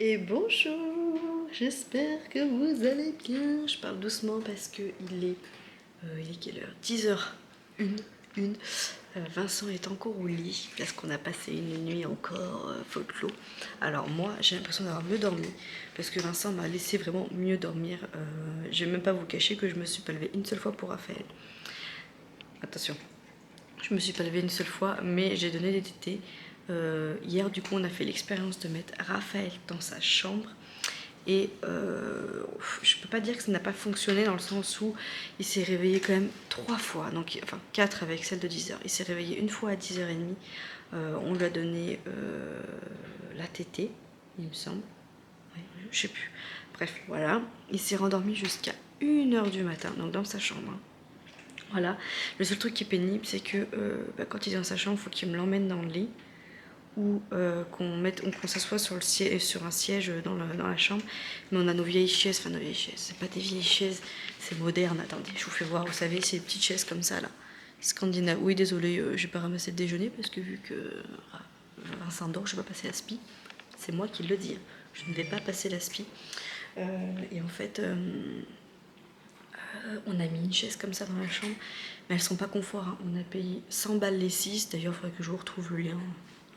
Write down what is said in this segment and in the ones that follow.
Et bonjour, j'espère que vous allez bien. Je parle doucement parce que il est quelle heure? 10h01. Vincent est encore au lit parce qu'on a passé une nuit encore folklore. Alors moi j'ai l'impression d'avoir mieux dormi parce que Vincent m'a laissé vraiment mieux dormir. Je vais même pas vous cacher que je me suis pas levée une seule fois pour Raphaël. Attention, je me suis pas levée une seule fois, mais j'ai donné des tétés. Hier, du coup, on a fait l'expérience de mettre Raphaël dans sa chambre. Et je peux pas dire que ça n'a pas fonctionné dans le sens où il s'est réveillé quand même 3 fois, donc, enfin 4 avec celle de 10h. Il s'est réveillé une fois à 10h30. On lui a donné la tétée, il me semble. Ouais, je sais plus. Bref, voilà. Il s'est rendormi jusqu'à 1h du matin, donc dans sa chambre. Hein. Voilà. Le seul truc qui est pénible, c'est que quand il est dans sa chambre, il faut qu'il me l'emmène dans le lit ou qu'on s'assoit sur un siège dans la chambre. Mais on a nos vieilles chaises, enfin nos vieilles chaises, c'est pas des vieilles chaises, c'est moderne. Attendez, je vous fais voir, vous savez, ces petites chaises comme ça là, scandinave. Oui, désolé, j'ai pas ramassé le déjeuner parce que vu que Vincent dort, je vais pas passer la spi. C'est moi qui le dis, je ne vais pas passer la spi. Et en fait, on a mis une chaise comme ça dans la chambre, mais elles sont pas confort. Hein. On a payé 100 balles les 6. D'ailleurs, il faudrait que je vous retrouve le lien,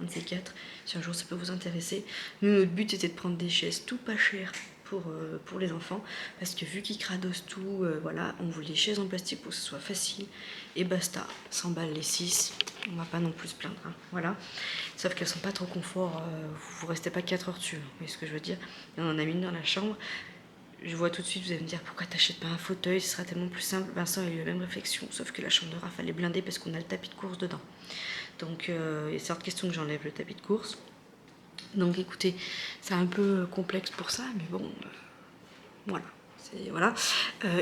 un de ces 4, si un jour ça peut vous intéresser. Nous, notre but était de prendre des chaises tout pas chères pour les enfants, parce que vu qu'ils cradossent tout, voilà, on voulait des chaises en plastique pour que ce soit facile, et basta, 100 balles les 6, on va pas non plus se plaindre, hein, voilà. Sauf qu'elles sont pas trop confort, vous restez pas 4 heures dessus, vous voyez ce que je veux dire. Et on en a mis une dans la chambre. Je vois tout de suite, vous allez me dire pourquoi t'achètes pas un fauteuil, ce sera tellement plus simple. Vincent a eu la même réflexion, sauf que la chambre de Raph elle est blindée parce qu'on a le tapis de course dedans. Donc c'est hors de question que j'enlève le tapis de course. Donc écoutez, c'est un peu complexe pour ça, mais bon, voilà.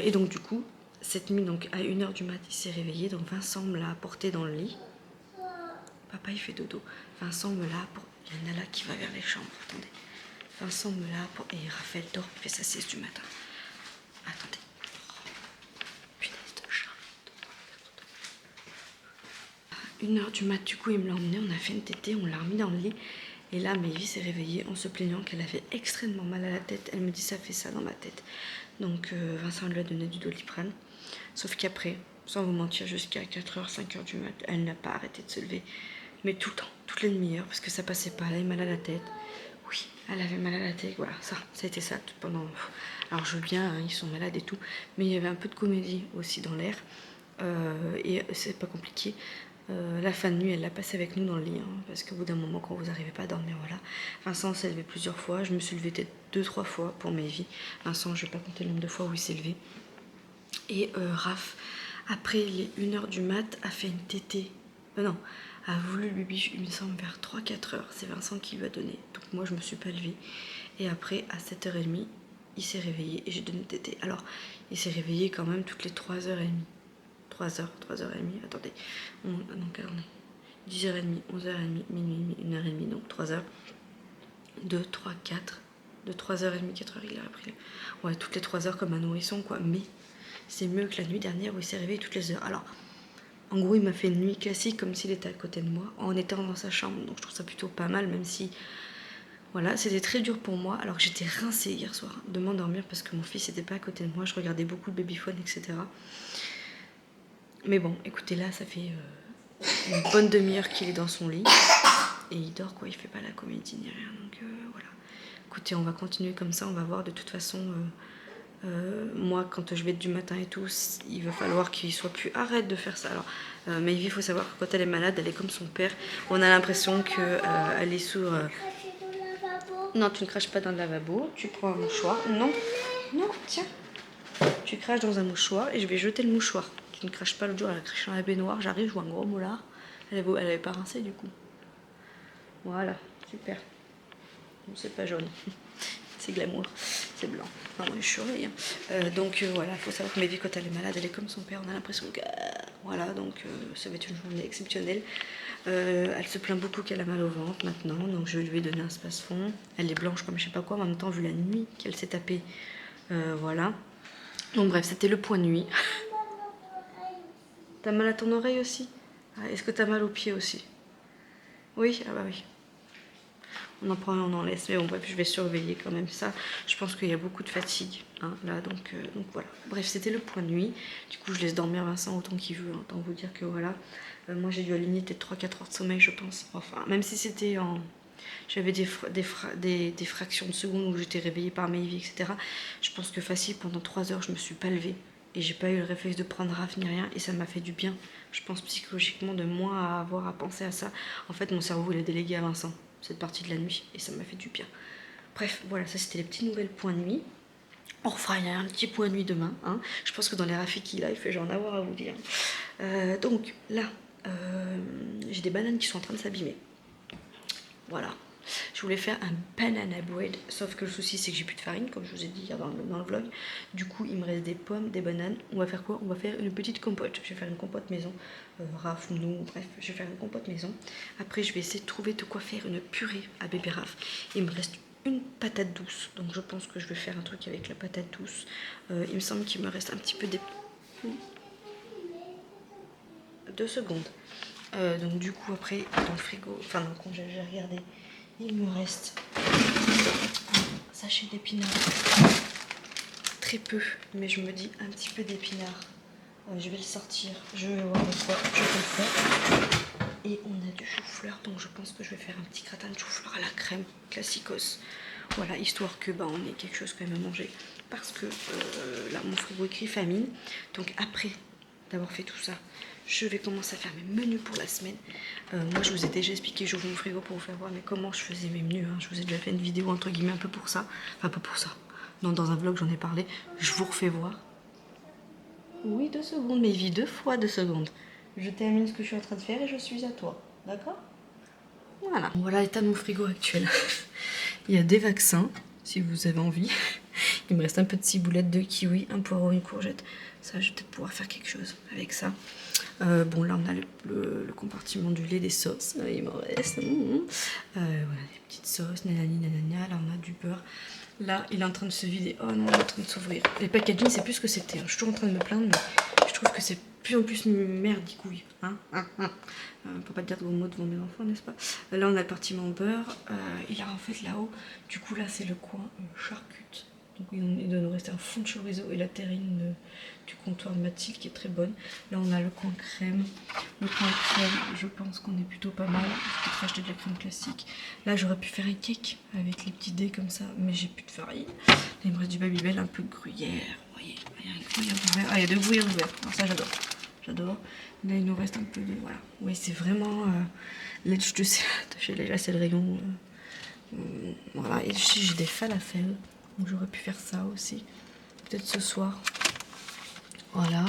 Et donc du coup, cette nuit, donc à 1h du mat, il s'est réveillé, donc Vincent me l'a apporté dans le lit. Papa il fait dodo. Vincent me l'a apporté. Il y en a là qui va vers les chambres, attendez. Vincent me l'a apporté. Et Raphaël dort, il fait sa sieste du matin. Attendez. Punaise de chat. 1h du mat, du coup, il me l'a emmené, on a fait une tétée, on l'a remis dans le lit. Et là, Maëvy s'est réveillée en se plaignant qu'elle avait extrêmement mal à la tête. Elle me dit, ça fait ça dans ma tête. Donc, Vincent lui a donné du Doliprane. Sauf qu'après, sans vous mentir, jusqu'à 4h, 5h du mat, elle n'a pas arrêté de se lever. Mais tout le temps, toutes les demi-heures, parce que ça passait pas, elle avait mal à la tête. Oui, elle avait mal à la tête, voilà, ça a été ça pendant... Alors je veux bien, hein, ils sont malades et tout, mais il y avait un peu de comédie aussi dans l'air, et c'est pas compliqué. La fin de nuit, elle l'a passé avec nous dans le lit, hein, parce qu'au bout d'un moment, quand vous n'arrivez pas à dormir, voilà. Vincent s'est levé plusieurs fois, je me suis levée peut-être 2-3 fois pour Maëvy. Vincent, je vais pas compter le nombre de fois où il s'est levé. Et Raph, après les 1h du mat, a fait une tétée. Non, a voulu le bibiche, il me semble, vers 3-4 heures. C'est Vincent qui lui a donné. Donc moi, je me suis pas levée. Et après, à 7h30, il s'est réveillé et j'ai donné une tétée. Alors, il s'est réveillé quand même toutes les 3h30. 3h, 3h30, attendez. Donc, alors, on est 10h30, 11h30, minuit, 1h30, donc 3h. 2, 3, 4. De 3h30, 4h, il a repris. Ouais, toutes les 3h comme un nourrisson, quoi. Mais c'est mieux que la nuit dernière où il s'est réveillé toutes les heures. Alors, en gros, il m'a fait une nuit classique comme s'il était à côté de moi, en étant dans sa chambre. Donc je trouve ça plutôt pas mal, même si... Voilà, c'était très dur pour moi, alors que j'étais rincée hier soir de m'endormir parce que mon fils n'était pas à côté de moi. Je regardais beaucoup le babyphone, etc. Mais bon, écoutez, là, ça fait une bonne demi-heure qu'il est dans son lit. Et il dort, quoi. Il fait pas la comédie ni rien. Donc voilà. Écoutez, on va continuer comme ça. On va voir de toute façon... moi, quand je vais être du matin et tout, il va falloir qu'il soit plus... Arrête de faire ça. Alors, Maëvy, il faut savoir que quand elle est malade, elle est comme son père. On a l'impression qu'elle est sous... Non, tu ne craches pas dans le lavabo. Tu prends un mouchoir. Non, non, tiens. Tu craches dans un mouchoir et je vais jeter le mouchoir. Tu ne craches pas. L'autre jour, elle a craché dans la baignoire. J'arrive, je vois un gros moulard. Elle avait pas rincé du coup. Voilà, super. Bon, c'est pas jaune. C'est glamour. les blancs. Non, moi je surveille. Donc voilà, il faut savoir que Maevie, quand elle est malade, elle est comme son père. On a l'impression que... voilà, donc ça va être une journée exceptionnelle. Elle se plaint beaucoup qu'elle a mal au ventre maintenant. Donc je vais lui donner un space-fond. Elle est blanche comme je sais pas quoi. Mais en même temps, vu la nuit qu'elle s'est tapée. Voilà. Donc bref, c'était le point nuit. T'as mal à ton oreille aussi? Est-ce que t'as mal aux pieds aussi? Oui, ah bah oui. On en prend et on en laisse. Mais bon, bref, je vais surveiller quand même ça. Je pense qu'il y a beaucoup de fatigue, hein, là, donc voilà. Bref, c'était le point nuit. Du coup, je laisse dormir Vincent autant qu'il veut. Hein, autant vous dire que voilà. Moi, j'ai dû aligner peut-être 3-4 heures de sommeil, je pense. Enfin, même si c'était en... J'avais des fractions de secondes où j'étais réveillée par Maevie, etc. Je pense que facile, pendant 3 heures, je me suis pas levée. Et j'ai pas eu le réflexe de prendre raf ni rien. Et ça m'a fait du bien. Je pense psychologiquement de moins avoir à penser à ça. En fait, mon cerveau, il est délégué à Vincent cette partie de la nuit. Et ça m'a fait du bien. Bref, voilà, ça c'était les petites nouvelles points nuit. On refera un petit point nuit demain. Hein. Je pense que dans les Rafiki Life, je vais en avoir à vous dire. Donc là, j'ai des bananes qui sont en train de s'abîmer. Voilà. Je voulais faire un banana bread, sauf que le souci c'est que j'ai plus de farine, comme je vous ai dit hier dans le vlog. Du coup, il me reste des pommes, des bananes. On va faire quoi? On va faire une petite compote. Je vais faire une compote maison. Raph, nous, bref, je vais faire une compote maison. Après, je vais essayer de trouver de quoi faire une purée à bébé Raph. Il me reste une patate douce, donc je pense que je vais faire un truc avec la patate douce. Il me semble qu'il me reste un petit peu des... 2 secondes. Donc du coup, après, dans le frigo, enfin dans le congèle, j'ai regardé. Il me reste un sachet d'épinards, très peu, mais je me dis un petit peu d'épinards. Je vais le sortir, je vais voir de quoi je peux le faire. Et on a du chou-fleur, donc je pense que je vais faire un petit gratin de chou-fleur à la crème, classicos. Voilà, histoire que on ait quelque chose quand même à manger. Parce que là, mon frigo écrit famine. Donc après d'avoir fait tout ça, je vais commencer à faire mes menus pour la semaine. Moi, je vous ai déjà expliqué, j'ouvre mon frigo pour vous faire voir mais comment je faisais mes menus. Hein. Je vous ai déjà fait une vidéo entre guillemets un peu pour ça. Enfin, pas pour ça. Non, dans un vlog, j'en ai parlé. Je vous refais voir. Oui, 2 secondes, mais vit 2 fois 2 secondes. Je termine ce que je suis en train de faire et je suis à toi. D'accord? Voilà. Voilà l'état de mon frigo actuel. Il y a des vaccins, si vous avez envie. Il me reste un peu de ciboulette, de kiwi, un poireau, une courgette. Ça, je vais peut-être pouvoir faire quelque chose avec ça. Bon, là, on a le compartiment du lait, des sauces. Il m'en reste. Voilà, des petites sauces, nanani, nanana. Là, on a du beurre. Là, il est en train de se vider. Oh non, il est en train de s'ouvrir. Les packaging, c'est plus ce que c'était. Hein. Je suis toujours en train de me plaindre, mais je trouve que c'est plus en plus merdicouille. Hein, on peut pas dire de gros mots devant mes enfants, n'est-ce pas? Là, on a le compartiment beurre. Et là, en fait, là-haut, du coup, là, c'est le coin charcute. Donc, il doit nous rester un fond de chorizo et la terrine du comptoir de Mathilde qui est très bonne. Là, on a le coin crème. Le coin crème, je pense qu'on est plutôt pas mal. Je peux racheter de la crème classique. Là, j'aurais pu faire un cake avec les petits dés comme ça, mais j'ai plus de farine. Là, il me reste du Babybel, un peu de gruyère. Vous voyez, il y a un gruyère ouvert. Ah, il y a 2 gruyères ouvertes. Alors, ça, j'adore. J'adore. Là, il nous reste un peu de... Voilà. Oui, c'est vraiment... Là, je sais... Là, c'est le rayon... voilà. Et ici, j'ai des falafels. Donc j'aurais pu faire ça aussi. Peut-être ce soir. Voilà.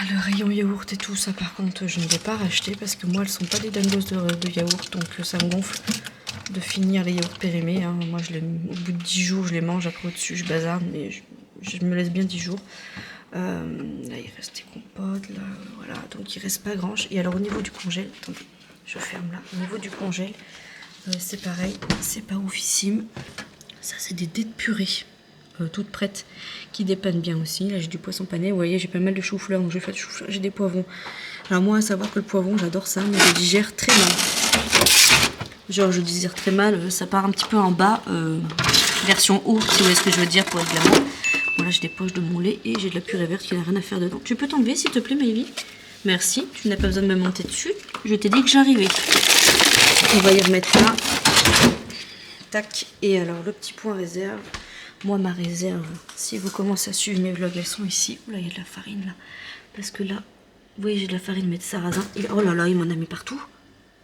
Le rayon yaourt et tout ça, par contre, je ne vais pas racheter parce que moi, elles sont pas des dingos de yaourt. Donc ça me gonfle de finir les yaourts périmés. Hein. Moi, au bout de 10 jours, je les mange. Après, au-dessus, je bazarde. Mais je me laisse bien 10 jours. Là, il reste des compotes. Là, voilà. Donc, il reste pas grand. Et alors, au niveau du congèle, attendez, je ferme là. Au niveau du congèle, c'est pareil. C'est pas oufissime. Ça, c'est des dés de purée, toutes prêtes, qui dépannent bien aussi. Là, j'ai du poisson pané. Vous voyez, j'ai pas mal de chou-fleur, donc je vais faire du chou-fleur. J'ai des poivrons. Alors, moi, à savoir que le poivron, j'adore ça, mais je digère très mal. Genre, je digère très mal. Ça part un petit peu en bas, version haut, si vous voyez ce que je veux dire, pour être glamour. Bon, là, j'ai des poches de mon lait et j'ai de la purée verte qui n'a rien à faire dedans. Tu peux t'enlever, s'il te plaît, Maevie? Merci. Tu n'as pas besoin de me monter dessus. Je t'ai dit que j'arrivais. On va y remettre là. Tac. Et alors le petit point réserve, moi ma réserve, si vous commencez à suivre mes vlogs, elles sont ici. Oula, il y a de la farine là, parce que là vous voyez, j'ai de la farine mais de sarrasin. Oh là là, il m'en a mis partout,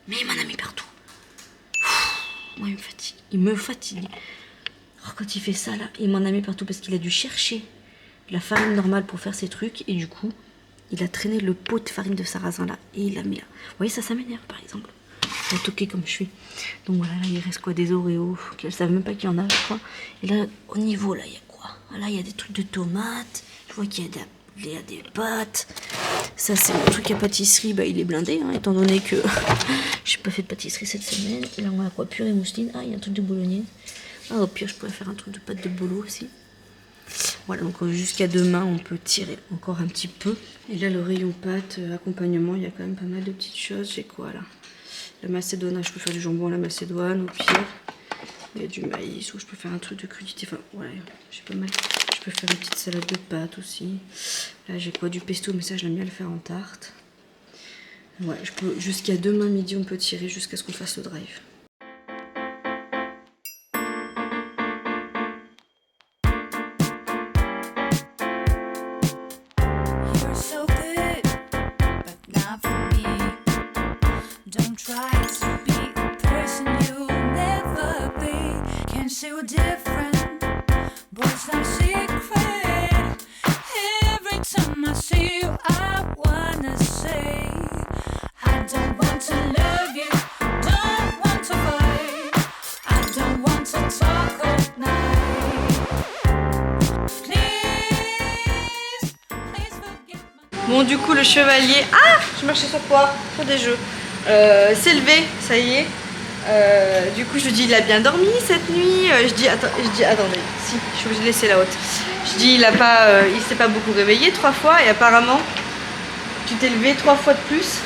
mais il m'en a mis partout. Moi, il me fatigue. Alors, quand il fait ça là, il m'en a mis partout parce qu'il a dû chercher de la farine normale pour faire ses trucs et du coup il a traîné le pot de farine de sarrasin là et il l'a mis là. Vous voyez, ça m'énerve par exemple. pour toquer comme je suis. Donc voilà, là il reste quoi, des Oreos, qu'elles savent même pas qu'il y en a, je crois. Et là, au niveau, là, il y a quoi? Là, il y a des trucs de tomates. Je vois qu'il y a des pâtes. Ça, c'est mon truc à pâtisserie. Bah, il est blindé, hein, étant donné que j'ai pas fait de pâtisserie cette semaine. Et là, on a quoi? Purée mousseline. Ah, il y a un truc de bolognaise. Ah, au pire, je pourrais faire un truc de pâte de bolo aussi. Voilà, donc jusqu'à demain, on peut tirer encore un petit peu. Et là, le rayon pâtes, accompagnement, il y a quand même pas mal de petites choses. J'ai quoi, là? La macédoine, je peux faire du jambon à la macédoine, au pire. Il y a du maïs, ou je peux faire un truc de crudité. Enfin, ouais, j'ai pas mal. Je peux faire une petite salade de pâtes aussi. Là, j'ai quoi? Du pesto, mais ça, je l'aime bien le faire en tarte. Ouais, je peux, jusqu'à demain midi, on peut tirer jusqu'à ce qu'on fasse le drive. Bon, du coup, le chevalier... Ah, je marchais sur quoi? Sur des jeux. S'est levé, ça y est. Du coup, je lui dis, il a bien dormi cette nuit. Je dis, attendez, si, je suis obligée de laisser la haute. Je dis, il s'est pas beaucoup réveillé 3 fois. Et apparemment, tu t'es levé 3 fois de plus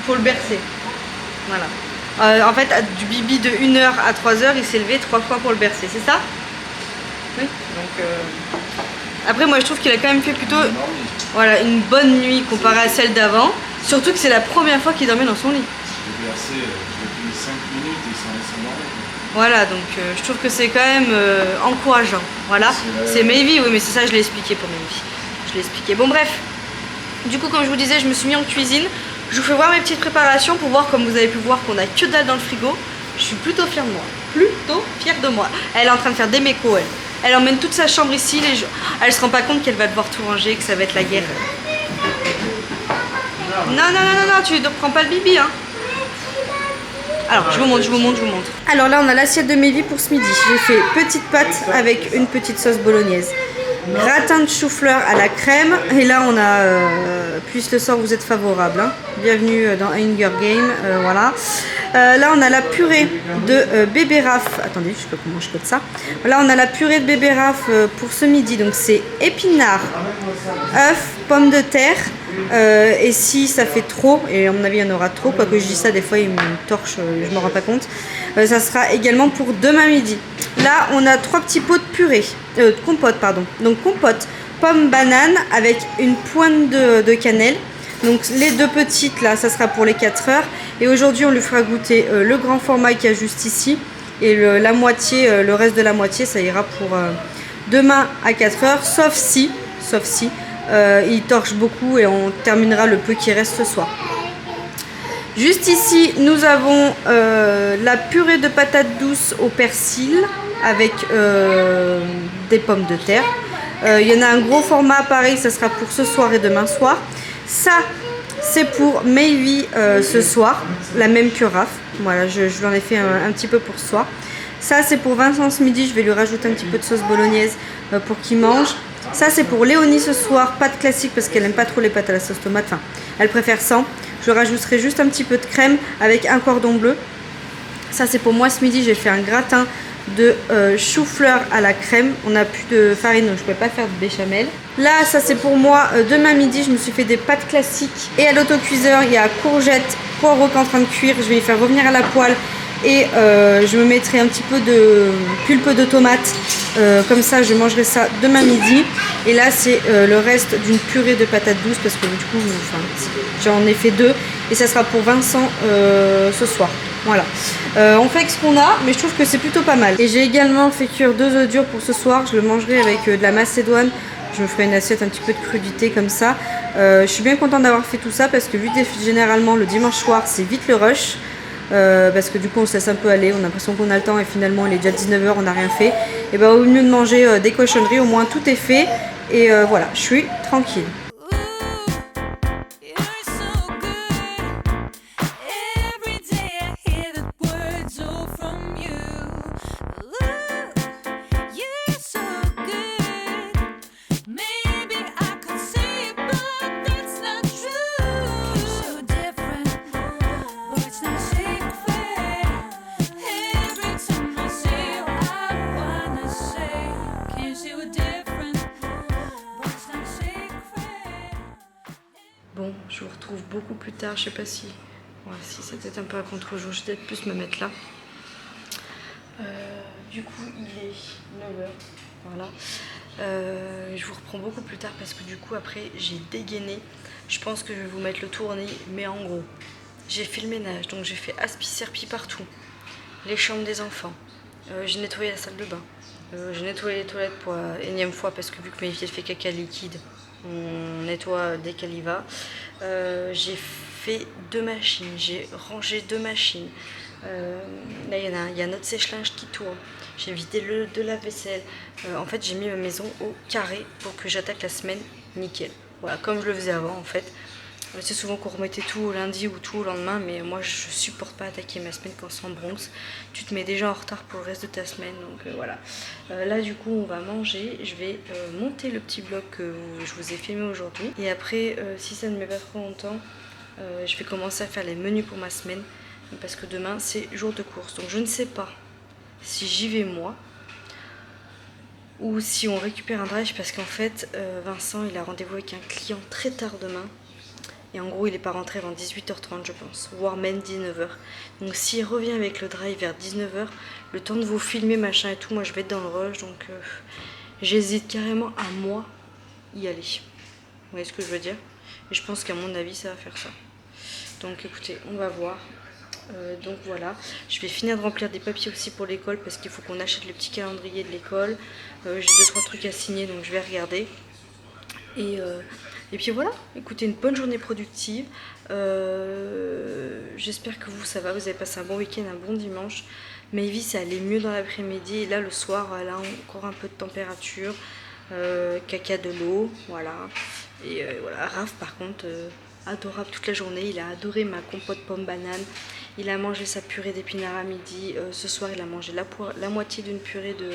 pour le bercer. Voilà. En fait, du bibi de 1h à 3h, il s'est levé 3 fois pour le bercer, c'est ça? Oui. Donc, après, moi, je trouve qu'il a quand même fait plutôt voilà, une bonne nuit comparée à celle d'avant. Surtout que c'est la première fois qu'il dormait dans son lit. Je l'ai bercé, je l'ai tenu 5 minutes et il s'en laisse endormir. Voilà, donc je trouve que c'est quand même encourageant. Voilà, c'est Mayvi, oui, mais c'est ça, je l'ai expliqué pour Mayvi. Je l'ai expliqué. Bon, bref. Du coup, comme je vous disais, je me suis mis en cuisine. Je vous fais voir mes petites préparations pour voir, comme vous avez pu voir, qu'on a que dalle dans le frigo. Je suis plutôt fière de moi. Plutôt fière de moi. Elle est en train de faire des mécos, elle. Elle emmène toute sa chambre ici. Elle se rend pas compte qu'elle va devoir tout ranger, que ça va être la guerre. Non, tu ne prends pas le bibi, hein. Alors, je vous montre. Alors là, on a l'assiette de Mayvi pour ce midi. J'ai fait petite pâte avec une petite sauce bolognaise. Gratin de chou-fleur à la crème. Et là, on a... puisse le sort vous êtes favorable. Hein. Bienvenue dans Hunger Game. Voilà. Là, on a la purée de bébé Raph. Attendez, je sais pas comment je code ça. Là, on a la purée de bébé Raph pour ce midi. Donc, c'est épinards, œufs, pommes de terre. Et si ça fait trop, et à mon avis il y en aura trop, quoique je dis ça des fois il me torche, je m'en rends pas compte, ça sera également pour demain midi. Là on a 3 petits pots de purée, compote pardon, donc compote, pomme banane avec une pointe de cannelle. Donc les 2 petites là ça sera pour les 4 heures, et aujourd'hui on lui fera goûter le grand format qu'il y a juste ici, et la moitié, le reste de la moitié ça ira pour demain à 4 heures, sauf si il torche beaucoup et on terminera le peu qui reste ce soir. Juste ici, nous avons la purée de patates douces au persil avec des pommes de terre. Il y en a un gros format, pareil, ça sera pour ce soir et demain soir. Ça, c'est pour Mayvi ce soir, la même que Raph. Voilà, je lui en ai fait un petit peu pour ce soir. Ça, c'est pour Vincent ce midi, je vais lui rajouter un petit peu de sauce bolognaise pour qu'il mange. Ça c'est pour Léonie ce soir, pâte classique parce qu'elle n'aime pas trop les pâtes à la sauce tomate, enfin elle préfère sans. Je rajouterai juste un petit peu de crème avec un cordon bleu. Ça c'est pour moi ce midi, j'ai fait un gratin de chou-fleur à la crème. On n'a plus de farine donc je ne pouvais pas faire de béchamel. Là ça c'est pour moi, demain midi je me suis fait des pâtes classiques. Et à l'autocuiseur il y a courgettes, poireaux qui est en train de cuire, je vais les faire revenir à la poêle. Et je me mettrai un petit peu de pulpe de tomate, comme ça je mangerai ça demain midi. Et là c'est le reste d'une purée de patates douces parce que du coup j'en ai fait 2 et ça sera pour Vincent ce soir. Voilà, on fait avec ce qu'on a, mais je trouve que c'est plutôt pas mal. Et j'ai également fait cuire 2 œufs durs pour ce soir, je le mangerai avec de la macédoine. Je me ferai une assiette un petit peu de crudité comme ça. Je suis bien contente d'avoir fait tout ça parce que vu que généralement le dimanche soir c'est vite le rush. Parce que du coup on se laisse un peu aller, on a l'impression qu'on a le temps et finalement il est déjà 19h, on n'a rien fait. Et bah au mieux de manger des cochonneries, au moins tout est fait. Et voilà, je suis tranquille. Je vous retrouve beaucoup plus tard. Je sais pas si... Ouais, si c'était un peu à contre-jour, je vais peut-être plus me mettre là. Du coup, il est 9 h. Voilà. Je vous reprends beaucoup plus tard parce que du coup, après, j'ai dégainé. Je pense que je vais vous mettre le tournis, mais en gros, j'ai fait le ménage, donc j'ai fait aspi-serpi partout. Les chambres des enfants. J'ai nettoyé la salle de bain. J'ai nettoyé les toilettes pour la énième fois parce que vu que Maëvi elle fait caca liquide, on nettoie dès qu'elle y va. J'ai fait 2 machines, j'ai rangé 2 machines. Là il y a notre sèche-linge qui tourne. J'ai vidé de la vaisselle. En fait j'ai mis ma maison au carré pour que j'attaque la semaine nickel. Voilà, comme je le faisais avant en fait. C'est souvent qu'on remettait tout au lundi ou tout au lendemain, mais moi je supporte pas attaquer ma semaine quand c'est en Bronx. Tu te mets déjà en retard pour le reste de ta semaine, donc voilà. Là du coup on va manger, je vais monter le petit vlog que je vous ai filmé aujourd'hui. Et après, si ça ne met pas trop longtemps, je vais commencer à faire les menus pour ma semaine, parce que demain c'est jour de course. Donc je ne sais pas si j'y vais moi, ou si on récupère un drive, parce qu'en fait Vincent il a rendez-vous avec un client très tard demain. Et en gros, il n'est pas rentré avant 18h30, je pense, voire même 19h. Donc s'il revient avec le drive vers 19h, le temps de vous filmer, machin et tout, moi je vais être dans le rush. Donc j'hésite carrément à moi y aller. Vous voyez ce que je veux dire? Et je pense qu'à mon avis, ça va faire ça. Donc écoutez, on va voir. Donc voilà, je vais finir de remplir des papiers aussi pour l'école parce qu'il faut qu'on achète le petit calendrier de l'école. J'ai 2-3 trucs à signer, donc je vais regarder. Et puis voilà, écoutez, une bonne journée productive. J'espère que vous, ça va, vous avez passé un bon week-end, un bon dimanche. Maëvi, ça allait mieux dans l'après-midi. Et là, le soir, elle a encore un peu de température. Caca de l'eau, voilà. Et voilà, Raph, par contre, adorable toute la journée. Il a adoré ma compote pomme banane. Il a mangé sa purée d'épinards à midi. Ce soir, il a mangé la moitié d'une purée de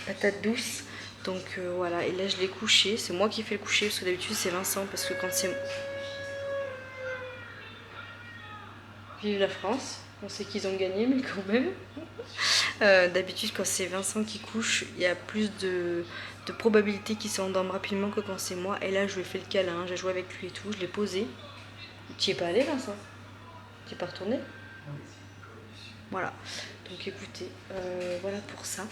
patates douces. Donc voilà, et là je l'ai couché, c'est moi qui fais le coucher parce que d'habitude c'est Vincent, parce que quand c'est... Vive la France, on sait qu'ils ont gagné mais quand même. D'habitude quand c'est Vincent qui couche, il y a plus de probabilité qu'il s'endorme rapidement que quand c'est moi. Et là je lui ai fait le câlin, j'ai joué avec lui et tout, je l'ai posé. Tu y es pas allé Vincent? Tu es pas retourné? Voilà, donc écoutez, voilà pour ça.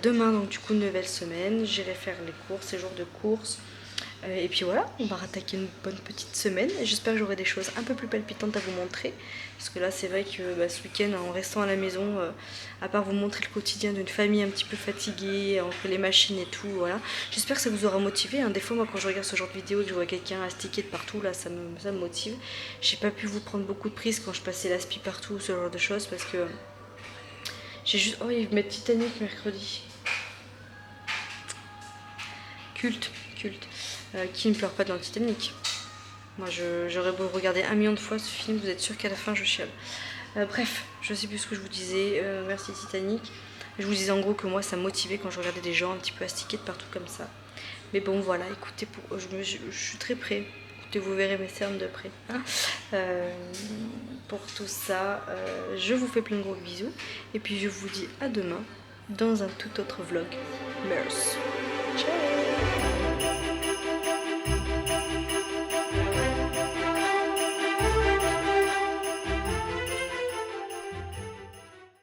Demain, donc du coup, nouvelle semaine, j'irai faire les courses, les jours de course. Et puis voilà, on va rattaquer une bonne petite semaine. J'espère que j'aurai des choses un peu plus palpitantes à vous montrer. Parce que là, c'est vrai que ce week-end, en restant à la maison, à part vous montrer le quotidien d'une famille un petit peu fatiguée, entre les machines et tout, voilà. J'espère que ça vous aura motivé. Hein. Des fois, moi, quand je regarde ce genre de vidéo et que je vois quelqu'un astiquer de partout, là, ça me motive. J'ai pas pu vous prendre beaucoup de prises quand je passais l'aspi partout, ce genre de choses, parce que j'ai juste... Oh, ils mettent Titanic mercredi. Culte. Qui ne pleure pas dans le Titanic? Moi j'aurais beau regarder 1 million de fois ce film, vous êtes sûr qu'à la fin je chiale. Bref, je sais plus ce que je vous disais. Merci Titanic. Je vous disais en gros que moi ça me motivait quand je regardais des gens un petit peu astiqués de partout comme ça. Mais bon voilà, écoutez, je suis très près. Écoutez, vous verrez mes cernes de près. Hein. Pour tout ça, je vous fais plein de gros bisous. Et puis je vous dis à demain dans un tout autre vlog. Merci. Ciao.